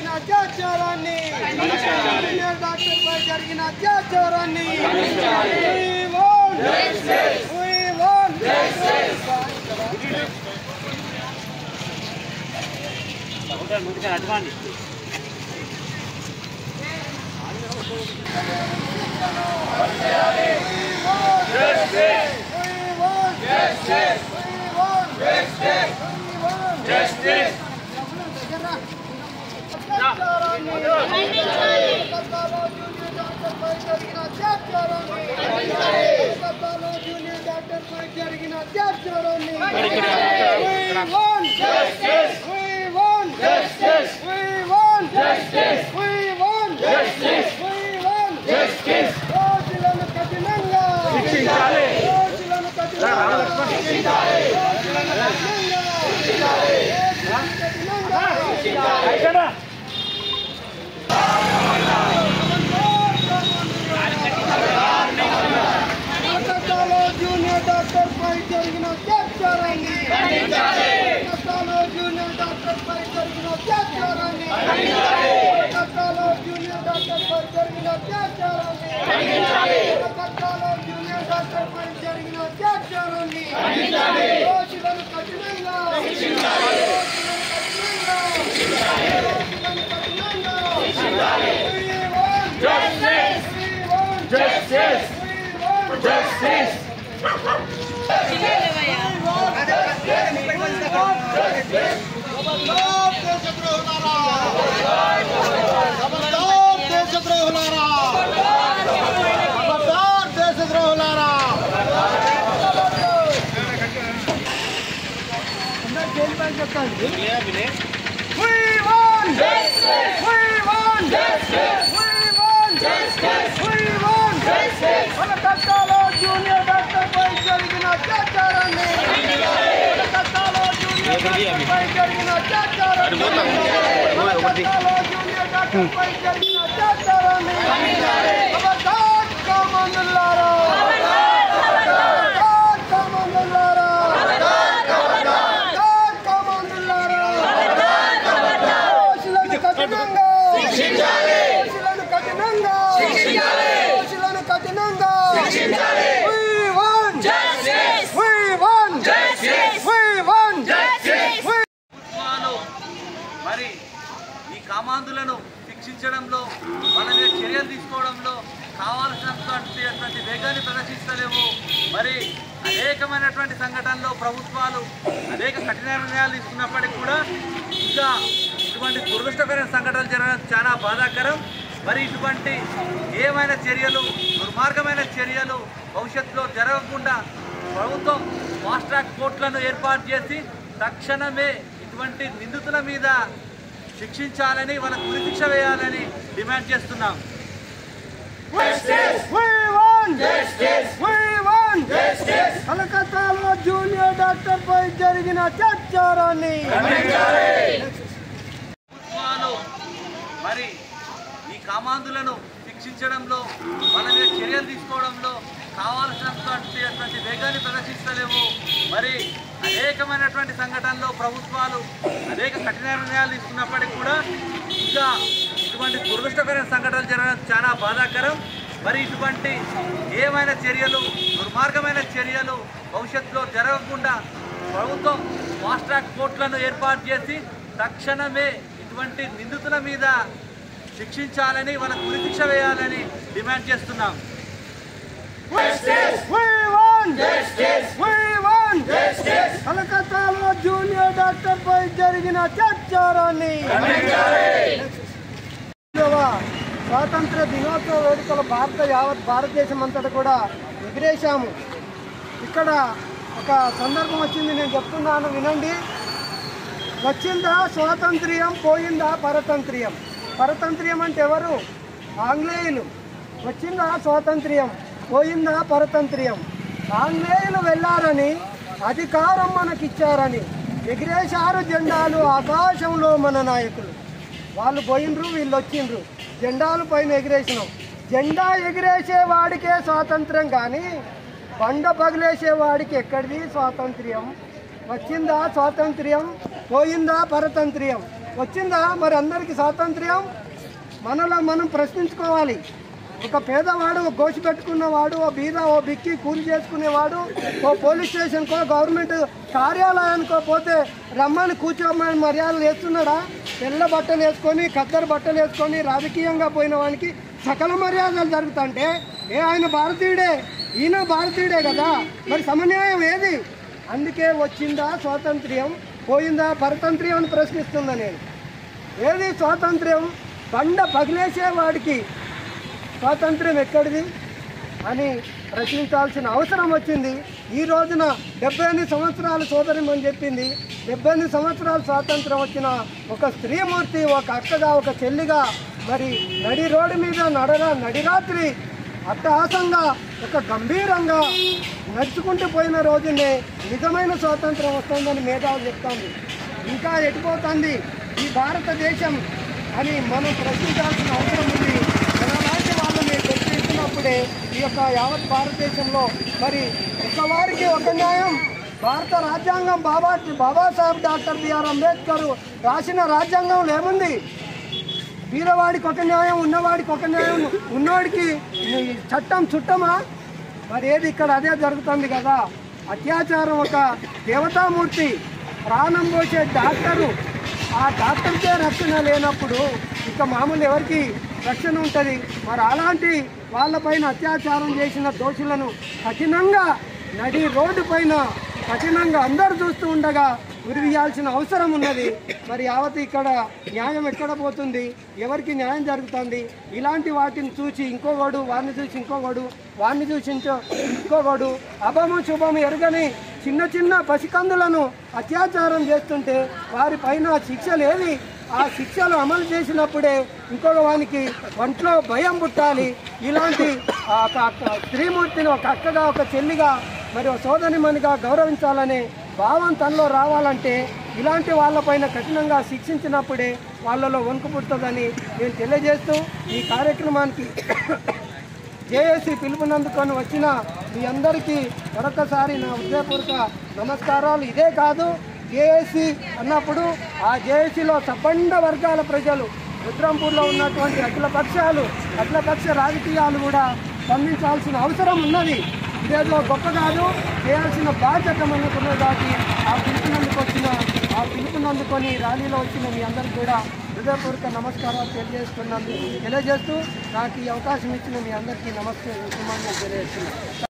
జరిగిన అత్యాచారాన్ని junior doctor పై జరిగిన అత్యాచారాన్ని junior doctor పై జరిగిన అత్యాచారాన్ని జూనియర్ డాక్టర్ పై జరిగిన అత్యాచారాన్ని జూనియర్ డాక్టర్ పై జరిగిన అత్యాచారాన్ని జూనియర్ డాక్టర్ పై జరిగిన అత్యాచారాన్ని దోషులను కఠినంగా జూనియర్ డాక్టర్ పై జరిగిన అత్యాచారాన్ని జూనియర్ డాక్టర్ పై జరిగిన అత్యాచారాన్ని కామందులారా మరి ఈ కామాంధులను శిక్షించడంలో మన మీద చర్యలు తీసుకోవడంలో కావాల్సినటువంటి వేగాన్ని ప్రదర్శిస్తలేము. మరి అనేకమైనటువంటి సంఘటనలో ప్రభుత్వాలు అనేక కఠిన నిర్ణయాలు తీసుకున్నప్పటికీ కూడా ఇంకా ఇటువంటి దురదృష్టకరమైన సంఘటనలు జరగడం చాలా బాధాకరం. మరి ఇటువంటి ఏమైనా చర్యలు, దుర్మార్గమైన చర్యలు భవిష్యత్తులో జరగకుండా ప్రభుత్వం ఫాస్ట్ ట్రాక్ కోర్టులను ఏర్పాటు చేసి తక్షణమే ఇటువంటి నిందితుల మీద శిక్షించాలని, వాళ్ళకు ఉరిశిక్ష వేయాలని డిమాండ్ చేస్తున్నాం. కలకత్తాలో జూనియర్ డాక్టర్ పై జరిగిన అత్యాచారాన్ని మరి ఈ కామాంధులను శిక్షించడంలో మన మీద చర్యలు తీసుకోవడంలో కావాల్సినటువంటి వేగాన్ని ప్రదర్శిస్తలేము. మరి అనేకమైనటువంటి సంఘటనలో ప్రభుత్వాలు అనేక కఠిన నిర్ణయాలు తీసుకున్నప్పటికీ కూడా ఇంకా ఇటువంటి దురదృష్టకరమైన సంఘటనలు జరగడం చాలా బాధాకరం. మరి ఇటువంటి ఏమైనా చర్యలు, దుర్మార్గమైన చర్యలు భవిష్యత్తులో జరగకుండా ప్రభుత్వం ఫాస్ట్ ట్రాక్ కోర్టులను ఏర్పాటు చేసి తక్షణమే ఇటువంటి నిందితుల మీద శిక్షించాలని, వాళ్ళకు ఉరిశిక్ష వేయాలని డిమాండ్ చేస్తున్నాం. కలకత్తాలో జూనియర్ డాక్టర్ పై జరిగిన అత్యాచారాన్ని స్వాతంత్ర దినోత్సవ వేడుకలు యావత్ భారతదేశం అంతటా కూడా ఎగిరేశాము. ఇక్కడ ఒక సందర్భం వచ్చింది, నేను చెప్తున్నాను వినండి. వచ్చిందా స్వాతంత్ర్యం, పోయిందా పరతంత్ర్యం. పరతంత్ర్యం అంటే ఎవరు? ఆంగ్లేయులు. వచ్చిందా స్వాతంత్ర్యం, పోయిందా పరతంత్ర్యం. ఆంగ్లేయులు వెళ్ళారని, అధికారం మనకిచ్చారని ఎగిరేశారు జెండాలు ఆకాశంలో మన నాయకులు. వాళ్ళు పోయినరు, వీళ్ళు వచ్చిండ్రు, జెండాలు పైన ఎగిరేసినాం. జెండా ఎగిరేసేవాడికే స్వాతంత్ర్యం కానీ బండ పగిలేసేవాడికి ఎక్కడిది స్వాతంత్ర్యం. వచ్చిందా స్వాతంత్ర్యం, పోయిందా పరతంత్ర్యం. వచ్చిందా? మరి అందరికీ స్వాతంత్ర్యం మనలో మనం ప్రశ్నించుకోవాలి. ఒక పేదవాడు, ఓ గోచి పెట్టుకున్నవాడు, ఓ బీద, ఓ బిక్కి కూలి చేసుకునేవాడు ఓ పోలీస్ స్టేషన్కో గవర్నమెంట్ కార్యాలయానికో పోతే రమ్మని కూర్చోమని మర్యాదలు వేస్తున్నాడా? తెల్ల బట్టలు వేసుకొని, ఖద్దరు బట్టలు వేసుకొని రాజకీయంగా పోయిన వానికి సకల మర్యాదలు జరుగుతుంటే ఆయన భారతీయుడే, ఈయన భారతీయుడే కదా, మరి సమన్యాయం ఏది? అందుకే వచ్చిందా స్వాతంత్ర్యం, పోయిందా పరతంత్ర్యం అని ప్రశ్నిస్తున్నా నేను. ఏది స్వాతంత్ర్యం? బండ పగిలేసేవాడికి స్వాతంత్ర్యం ఎక్కడిది అని ప్రశ్నించాల్సిన అవసరం వచ్చింది. ఈ రోజున 78 సంవత్సరాలు సోదరిమని చెప్పింది. 78 సంవత్సరాలు స్వాతంత్రం వచ్చిన ఒక స్త్రీమూర్తి, ఒక అక్కగా, ఒక చెల్లిగా మరి నడి రోడ్డు మీద నడిరాత్రి అట్టహాసంగా, ఒక గంభీరంగా నడుచుకుంటూ పోయిన రోజునే నిజమైన స్వాతంత్రం వస్తుందని మేధావులు చెప్తుంది. ఇంకా ఎటుపోతుంది ఈ భారతదేశం అని మనం ప్రశ్నించాల్సిన అవసరం ఉంది. మనలాంటి వాళ్ళని ప్రశ్నిస్తున్నప్పుడే ఈ యొక్క యావత్ భారతదేశంలో మరి ఒకవారికి ఒక న్యాయం. భారత రాజ్యాంగం బాబాసాహెబ్ డాక్టర్ బిఆర్ అంబేద్కర్ రాసిన రాజ్యాంగంలో ఏముంది? బీదవాడికి ఒక న్యాయం, ఉన్నవాడికి ఒక న్యాయం. ఉన్నవాడికి చట్టం చుట్టమా? మరి ఏది ఇక్కడ అదే జరుగుతుంది కదా. అత్యాచారం, ఒక దేవతామూర్తి ప్రాణం పోసే డాక్టరు, ఆ డాక్టర్కే రక్షణ లేనప్పుడు ఇక మామూలు ఎవరికి రక్షణ ఉంటుంది? మరి అలాంటి వాళ్ళపైన అత్యాచారం చేసిన దోషులను కఠినంగా నడి రోడ్డు పైన కఠినంగా అందరూ చూస్తూ ఉండగా ఉరివేయాల్సిన అవసరం ఉన్నది. మరి యావత్ ఇక్కడ న్యాయం ఎక్కడ పోతుంది? ఎవరికి న్యాయం జరుగుతుంది? ఇలాంటి వాటిని చూసి ఇంకోవాడు, వాడిని చూసి ఇంకోవాడు, వాడిని చూసి ఇంకోవాడు అభము శుభము ఎరగని చిన్న చిన్న పసికందులను అత్యాచారం చేస్తుంటే వారిపైన శిక్షలు ఏవి? ఆ శిక్షలు అమలు చేసినప్పుడే ఇంకొక వానికి ఒంట్లో భయం పుట్టాలి. ఇలాంటి స్త్రీమూర్తిని ఒక అక్కగా, ఒక చెల్లిగా, మరి ఒక సోదరిమణిగా గౌరవించాలనే భావం తనలో రావాలంటే ఇలాంటి వాళ్ళపైన కఠినంగా శిక్షించినప్పుడే వాళ్ళలో వణుకు పుడుతుందని నేను తెలియజేస్తూ ఈ కార్యక్రమానికి జేఏసీ పిలుపునందుకొని వచ్చిన మీ అందరికీ మరొకసారి నా హృదయపూర్వక నమస్కారాలు. ఇదే కాదు, జేఏసీ అన్నప్పుడు ఆ జేఏసీలో సబ్బండ వర్గాల ప్రజలు, రుద్రంపూర్లో ఉన్నటువంటి అఖిలపక్ష రాజకీయాలు కూడా స్పందించాల్సిన అవసరం ఉన్నది. ఇదేదో గొప్ప కాదు, చేయాల్సిన బాధ్యత మనకున్నది. కాబట్టి ఆ పిలుపునందుకొని ర్యాలీలో వచ్చిన మీ అందరికీ కూడా హృదయపూర్వక నమస్కారాలు తెలియజేస్తూ నాకు ఈ అవకాశం ఇచ్చిన మీ అందరికీ నమస్తే తెలియజేస్తున్నాను.